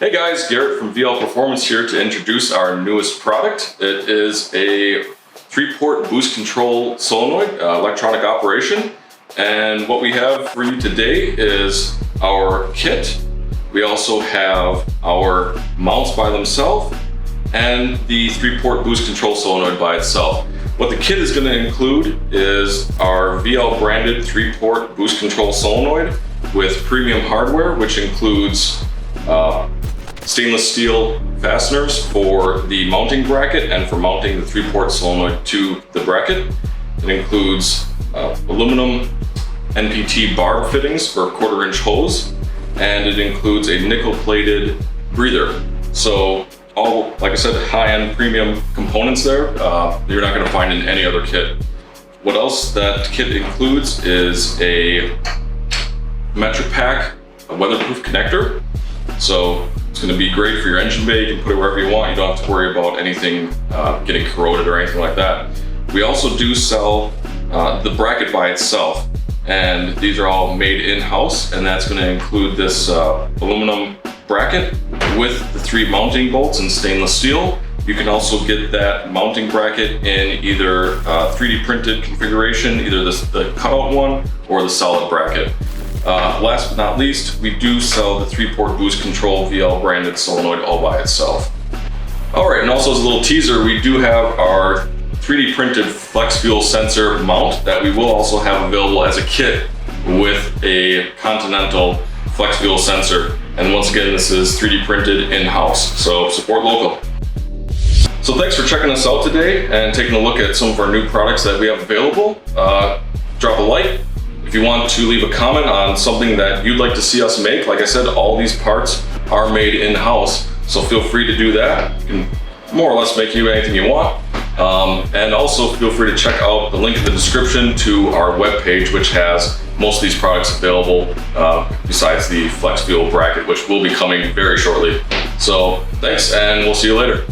Hey guys, Garrett from VL Performance here to introduce our newest product. It is a 3-port boost control solenoid, electronic operation. And what we have for you today is our kit. We also have our mounts by themselves and the 3-port boost control solenoid by itself. What the kit is going to include is our VL branded 3-port boost control solenoid with premium hardware, which includes stainless steel fasteners for the mounting bracket and for mounting the 3-port solenoid to the bracket. It includes aluminum NPT barb fittings for a 1/4-inch hose, and it includes a nickel-plated breather. So all, like I said, high-end premium components there you're not going to find in any other kit. What else that kit includes is a metric pack, a weatherproof connector. So it's going to be great for your engine bay. You can put it wherever you want. You don't have to worry about anything getting corroded or anything like that. We also do sell the bracket by itself, and these are all made in-house, and that's going to include this aluminum bracket with the 3 mounting bolts in stainless steel. You can also get that mounting bracket in either 3D printed configuration, either the cutout one or the solid bracket. Last but not least, we do sell the 3-port boost control VL branded solenoid all by itself. Alright, and also as a little teaser, we do have our 3D printed flex fuel sensor mount that we will also have available as a kit with a Continental flex fuel sensor. And once again, this is 3D printed in-house, so support local. So thanks for checking us out today and taking a look at some of our new products that we have available. Drop a like. If you want to leave a comment on something that you'd like to see us make, like I said, all these parts are made in-house, so feel free to do that. You can more or less make you anything you want. And also feel free to check out the link in the description to our webpage, which has most of these products available, besides the flex fuel bracket, which will be coming very shortly. So thanks, and we'll see you later.